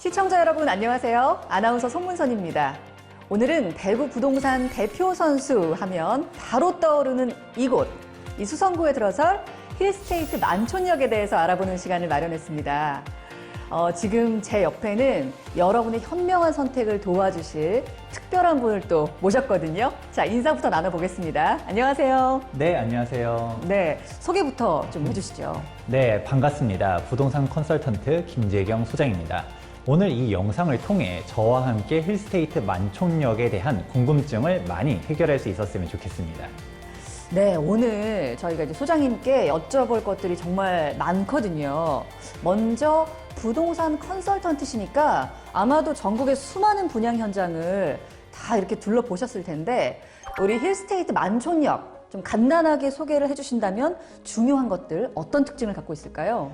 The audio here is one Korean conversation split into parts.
시청자 여러분 안녕하세요. 아나운서 송문선입니다. 오늘은 대구 부동산 대표 선수 하면 바로 떠오르는 이곳, 이 수성구에 들어설 힐스테이트 만촌역에 대해서 알아보는 시간을 마련했습니다. 지금 제 옆에는 여러분의 현명한 선택을 도와주실 특별한 분을 또 모셨거든요. 자, 인사부터 나눠보겠습니다. 안녕하세요. 네, 안녕하세요. 네, 소개부터 좀 해주시죠. 네, 반갑습니다. 부동산 컨설턴트 김재경 소장입니다. 오늘 이 영상을 통해 저와 함께 힐스테이트 만촌역에 대한 궁금증을 많이 해결할 수 있었으면 좋겠습니다. 네, 오늘 저희가 이제 소장님께 여쭤볼 것들이 정말 많거든요. 먼저 부동산 컨설턴트시니까 아마도 전국의 수많은 분양 현장을 다 이렇게 둘러보셨을 텐데 우리 힐스테이트 만촌역 좀 간단하게 소개를 해주신다면 중요한 것들 어떤 특징을 갖고 있을까요?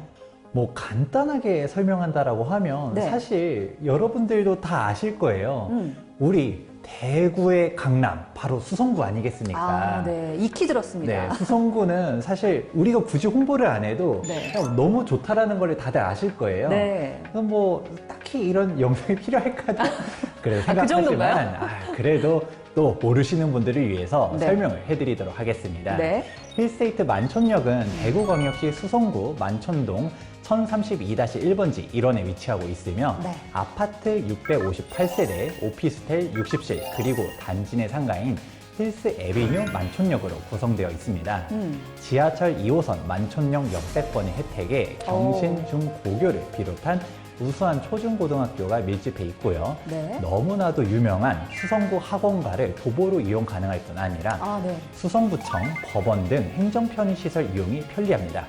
뭐 간단하게 설명한다라고 하면 네. 사실 여러분들도 다 아실 거예요. 우리 대구의 강남, 바로 수성구 아니겠습니까? 아, 네. 익히 들었습니다. 네, 수성구는 사실 우리가 굳이 홍보를 안 해도 네. 그냥 너무 좋다라는 걸 다들 아실 거예요. 네. 그래서 뭐 딱히 이런 영상이 필요할까도 그래서 그 정도인가요? 생각하지만 그래도 또 모르시는 분들을 위해서 네. 설명을 해드리도록 하겠습니다. 네. 힐스테이트 만촌역은 대구광역시 수성구 만촌동 1032-1번지 1원에 위치하고 있으며 네. 아파트 658세대, 오피스텔 60실, 그리고 단지 내 상가인 힐스 에비뉴 만촌역으로 구성되어 있습니다. 지하철 2호선 만촌역 역세권의 혜택에 경신, 중, 고교를 비롯한 우수한 초중고등학교가 밀집해 있고요. 네. 너무나도 유명한 수성구 학원가를 도보로 이용 가능할 뿐 아니라 아, 네. 수성구청, 법원 등 행정 편의시설 이용이 편리합니다.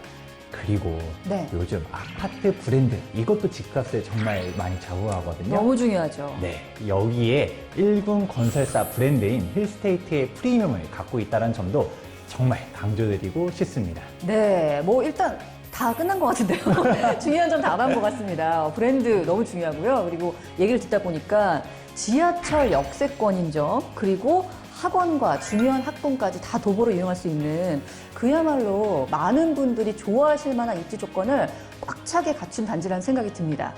그리고 네. 요즘 아파트 브랜드, 이것도 집값을 정말 많이 좌우하거든요. 너무 중요하죠. 네, 여기에 1군 건설사 브랜드인 힐스테이트의 프리미엄을 갖고 있다는 점도 정말 강조드리고 싶습니다. 네, 뭐 일단 다 끝난 것 같은데요. 중요한 점 다 나온 것 같습니다. 브랜드 너무 중요하고요. 그리고 얘기를 듣다 보니까 지하철 역세권인 점, 그리고 학원과 중요한 학군까지 다 도보로 이용할 수 있는 그야말로 많은 분들이 좋아하실 만한 입지 조건을 꽉 차게 갖춘 단지라는 생각이 듭니다.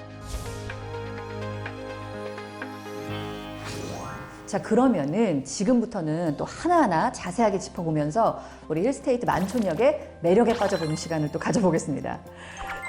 자, 그러면은 지금부터는 또 하나하나 자세하게 짚어보면서 우리 힐스테이트 만촌역의 매력에 빠져보는 시간을 또 가져보겠습니다.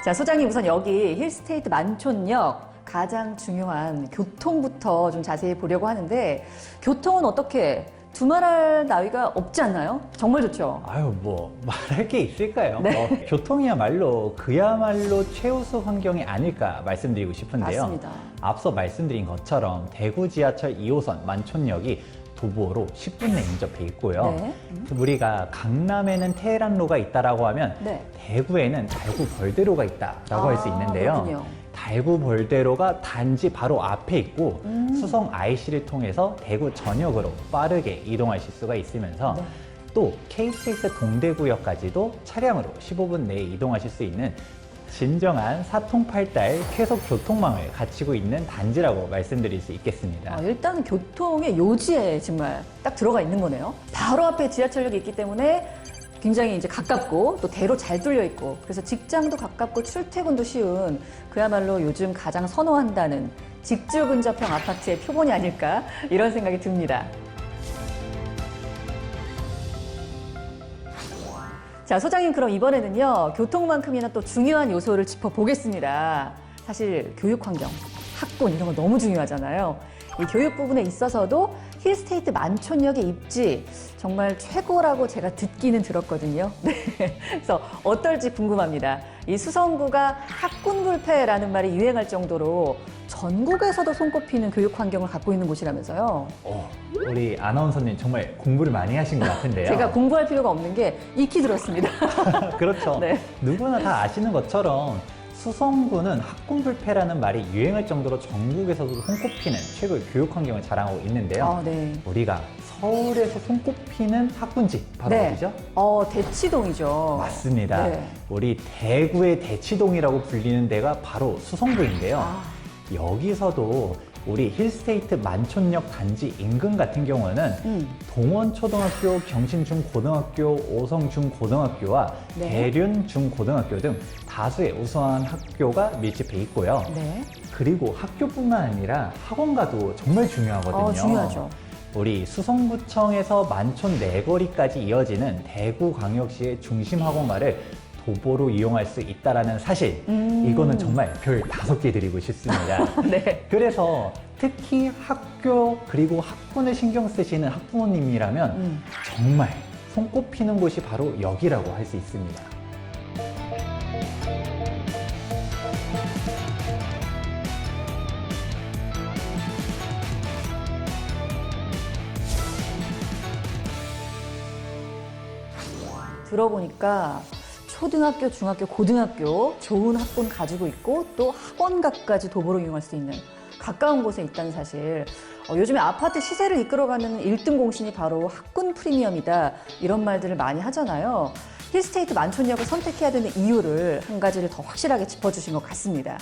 자, 소장님 우선 여기 힐스테이트 만촌역 가장 중요한 교통부터 좀 자세히 보려고 하는데 교통은 어떻게 두말할 나위가 없지 않나요? 정말 좋죠? 아유, 뭐 말할 게 있을까요? 네. 교통이야말로 그야말로 최우수 환경이 아닐까 말씀드리고 싶은데요. 맞습니다. 앞서 말씀드린 것처럼 대구 지하철 2호선 만촌역이 도보로 10분 내 인접해 있고요. 네. 우리가 강남에는 테헤란로가 있다라고 하면 네. 대구에는 달구 벌대로가 있다라고 할 수 있는데요. 그렇군요. 달구 벌대로가 단지 바로 앞에 있고 수성 IC를 통해서 대구 전역으로 빠르게 이동하실 수가 있으면서 네. 또 KTX 동대구역까지도 차량으로 15분 내에 이동하실 수 있는 진정한 사통팔달 쾌속 교통망을 갖추고 있는 단지라고 말씀드릴 수 있겠습니다. 일단 교통의 요지에 정말 딱 들어가 있는 거네요. 바로 앞에 지하철역이 있기 때문에 굉장히 이제 가깝고 또 대로 잘 뚫려 있고 그래서 직장도 가깝고 출퇴근도 쉬운 그야말로 요즘 가장 선호한다는 직주 근접형 아파트의 표본이 아닐까 이런 생각이 듭니다. 자, 소장님 그럼 이번에는요 교통만큼이나 또 중요한 요소를 짚어보겠습니다. 사실 교육 환경, 학군 이런 거 너무 중요하잖아요. 이 교육 부분에 있어서도 힐스테이트 만촌역의 입지 정말 최고라고 제가 듣기는 들었거든요. 네. 그래서 어떨지 궁금합니다. 이 수성구가 학군 불패라는 말이 유행할 정도로 전국에서도 손꼽히는 교육 환경을 갖고 있는 곳이라면서요. 우리 아나운서님 정말 공부를 많이 하신 것 같은데요. 제가 공부할 필요가 없는 게 익히 들었습니다. 그렇죠. 네. 누구나 다 아시는 것처럼 수성구는 학군불패라는 말이 유행할 정도로 전국에서도 손꼽히는 최고의 교육 환경을 자랑하고 있는데요. 네. 우리가 서울에서 손꼽히는 학군지 바로 네. 어디죠? 대치동이죠. 맞습니다. 네. 우리 대구의 대치동이라고 불리는 데가 바로 수성구인데요. 여기서도 우리 힐스테이트 만촌역 단지 인근 같은 경우는 동원초등학교, 경신중고등학교, 오성중고등학교와 네. 대륜중고등학교 등 다수의 우수한 학교가 밀집해 있고요. 네. 그리고 학교뿐만 아니라 학원가도 정말 중요하거든요. 중요하죠. 우리 수성구청에서 만촌 내거리까지 이어지는 대구광역시의 중심 학원가를 도보로 이용할 수 있다는 사실, 이거는 정말 별 5개 드리고 싶습니다. 네. 그래서 특히 학교 그리고 학군을 신경 쓰시는 학부모님이라면 정말 손꼽히는 곳이 바로 여기라고 할 수 있습니다. 들어보니까 초등학교, 중학교, 고등학교 좋은 학군 가지고 있고 또 학원가까지 도보로 이용할 수 있는 가까운 곳에 있다는 사실. 요즘에 아파트 시세를 이끌어가는 1등 공신이 바로 학군 프리미엄이다, 이런 말들을 많이 하잖아요. 힐스테이트 만촌역을 선택해야 되는 이유를 한 가지를 더 확실하게 짚어주신 것 같습니다.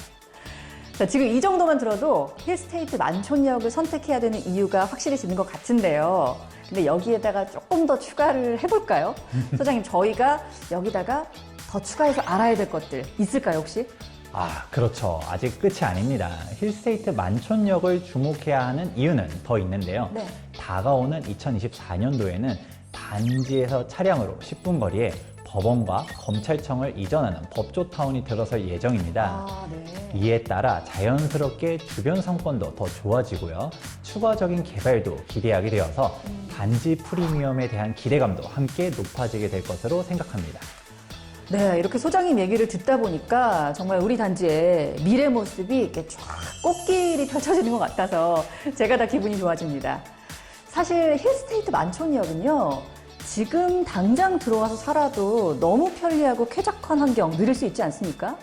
자, 지금 이 정도만 들어도 힐스테이트 만촌역을 선택해야 되는 이유가 확실히 드는 것 같은데요. 근데 여기에다가 조금 더 추가를 해볼까요? 소장님, 저희가 여기다가 더 추가해서 알아야 될 것들 있을까요, 혹시? 그렇죠. 아직 끝이 아닙니다. 힐스테이트 만촌역을 주목해야 하는 이유는 더 있는데요. 네. 다가오는 2024년도에는 단지에서 차량으로 10분 거리에 법원과 검찰청을 이전하는 법조타운이 들어설 예정입니다. 네. 이에 따라 자연스럽게 주변 상권도 더 좋아지고요. 추가적인 개발도 기대하게 되어서 단지 프리미엄에 대한 기대감도 함께 높아지게 될 것으로 생각합니다. 네, 이렇게 소장님 얘기를 듣다 보니까 정말 우리 단지의 미래 모습이 이렇게 쫙 꽃길이 펼쳐지는 것 같아서 제가 다 기분이 좋아집니다. 사실 힐스테이트 만촌역은요, 지금 당장 들어와서 살아도 너무 편리하고 쾌적한 환경 누릴 수 있지 않습니까?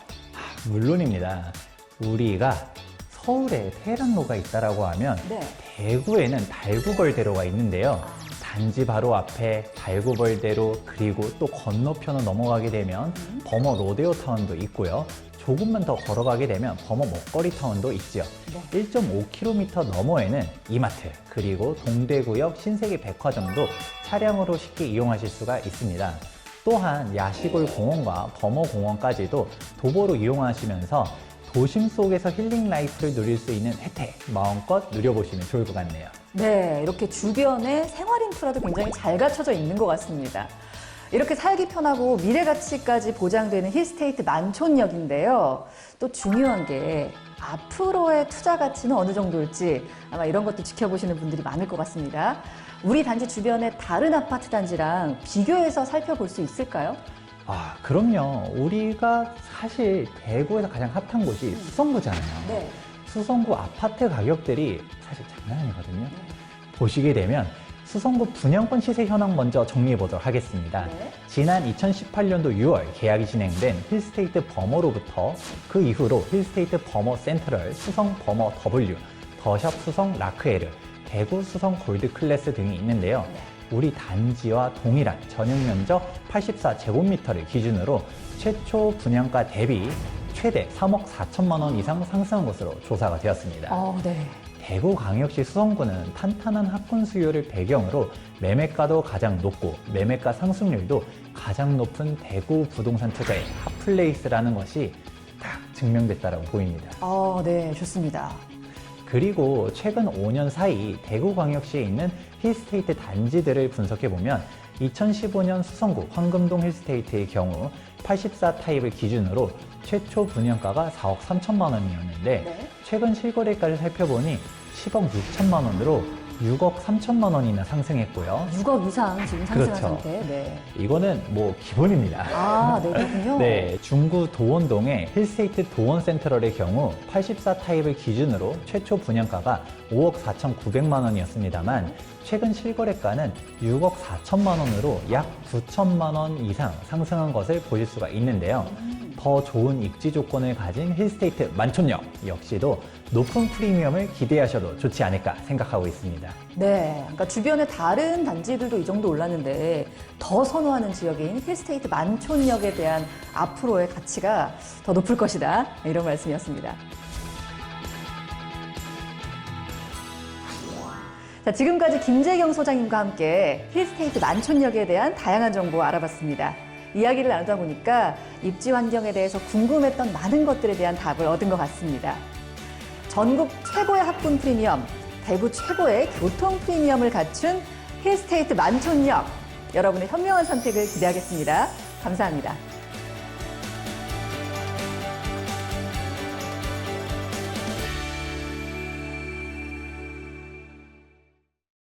물론입니다. 우리가 서울에 테헤란로가 있다라고 하면 네. 대구에는 달구벌대로가 있는데요. 단지 바로 앞에 달구벌대로, 그리고 또 건너편을 넘어가게 되면 범어 로데오 타운도 있고요. 조금만 더 걸어가게 되면 범어 먹거리 타운도 있죠. 네. 1.5km 너머에는 이마트, 그리고 동대구역 신세계 백화점도 차량으로 쉽게 이용하실 수가 있습니다. 또한 야시골 공원과 범어 공원까지도 도보로 이용하시면서 도심 속에서 힐링 라이프를 누릴 수 있는 혜택 마음껏 누려보시면 좋을 것 같네요. 네, 이렇게 주변에 생활 인프라도 굉장히 잘 갖춰져 있는 것 같습니다. 이렇게 살기 편하고 미래 가치까지 보장되는 힐스테이트 만촌역인데요. 또 중요한 게 앞으로의 투자 가치는 어느 정도일지 아마 이런 것도 지켜보시는 분들이 많을 것 같습니다. 우리 단지 주변의 다른 아파트 단지랑 비교해서 살펴볼 수 있을까요? 그럼요. 우리가 사실 대구에서 가장 핫한 곳이 수성구잖아요. 네. 수성구 아파트 가격들이 사실 장난 아니거든요. 보시게 되면 수성구 분양권 시세 현황 먼저 정리해 보도록 하겠습니다. 네. 지난 2018년도 6월 계약이 진행된 힐스테이트 버머로부터 그 이후로 힐스테이트 버머 센트럴, 수성 버머 W, 더샵 수성 라크에르, 대구 수성 골드 클래스 등이 있는데요. 우리 단지와 동일한 전용 면적 84제곱미터를 기준으로 최초 분양가 대비 최대 3억 4천만 원 이상 상승한 것으로 조사가 되었습니다. 네. 대구광역시 수성구는 탄탄한 학군 수요를 배경으로 매매가도 가장 높고 매매가 상승률도 가장 높은 대구 부동산 투자의 핫플레이스라는 것이 딱 증명됐다고 보입니다. 네, 좋습니다. 그리고 최근 5년 사이 대구광역시에 있는 힐스테이트 단지들을 분석해보면 2015년 수성구 황금동 힐스테이트의 경우 84 타입을 기준으로 최초 분양가가 4억 3천만 원이었는데 네. 최근 실거래가를 살펴보니 10억 6천만 원으로 6억 3천만 원이나 상승했고요. 6억 이상 지금 상승한 그렇죠. 상태. 네. 이거는 뭐 기본입니다. 네, 그렇군요. 네, 중구 도원동의 힐스테이트 도원 센트럴의 경우 84 타입을 기준으로 최초 분양가가 5억 4,900만 원이었습니다만 최근 실거래가는 6억 4천만 원으로 약 9천만 원 이상 상승한 것을 보실 수가 있는데요. 더 좋은 입지 조건을 가진 힐스테이트 만촌역 역시도 높은 프리미엄을 기대하셔도 좋지 않을까 생각하고 있습니다. 네, 그러니까 주변에 다른 단지들도 이 정도 올랐는데 더 선호하는 지역인 힐스테이트 만촌역에 대한 앞으로의 가치가 더 높을 것이다, 이런 말씀이었습니다. 자, 지금까지 김재경 소장님과 함께 힐스테이트 만촌역에 대한 다양한 정보 알아봤습니다. 이야기를 나누다 보니까 입지 환경에 대해서 궁금했던 많은 것들에 대한 답을 얻은 것 같습니다. 전국 최고의 학군 프리미엄, 대구 최고의 교통 프리미엄을 갖춘 힐스테이트 만촌역, 여러분의 현명한 선택을 기대하겠습니다. 감사합니다.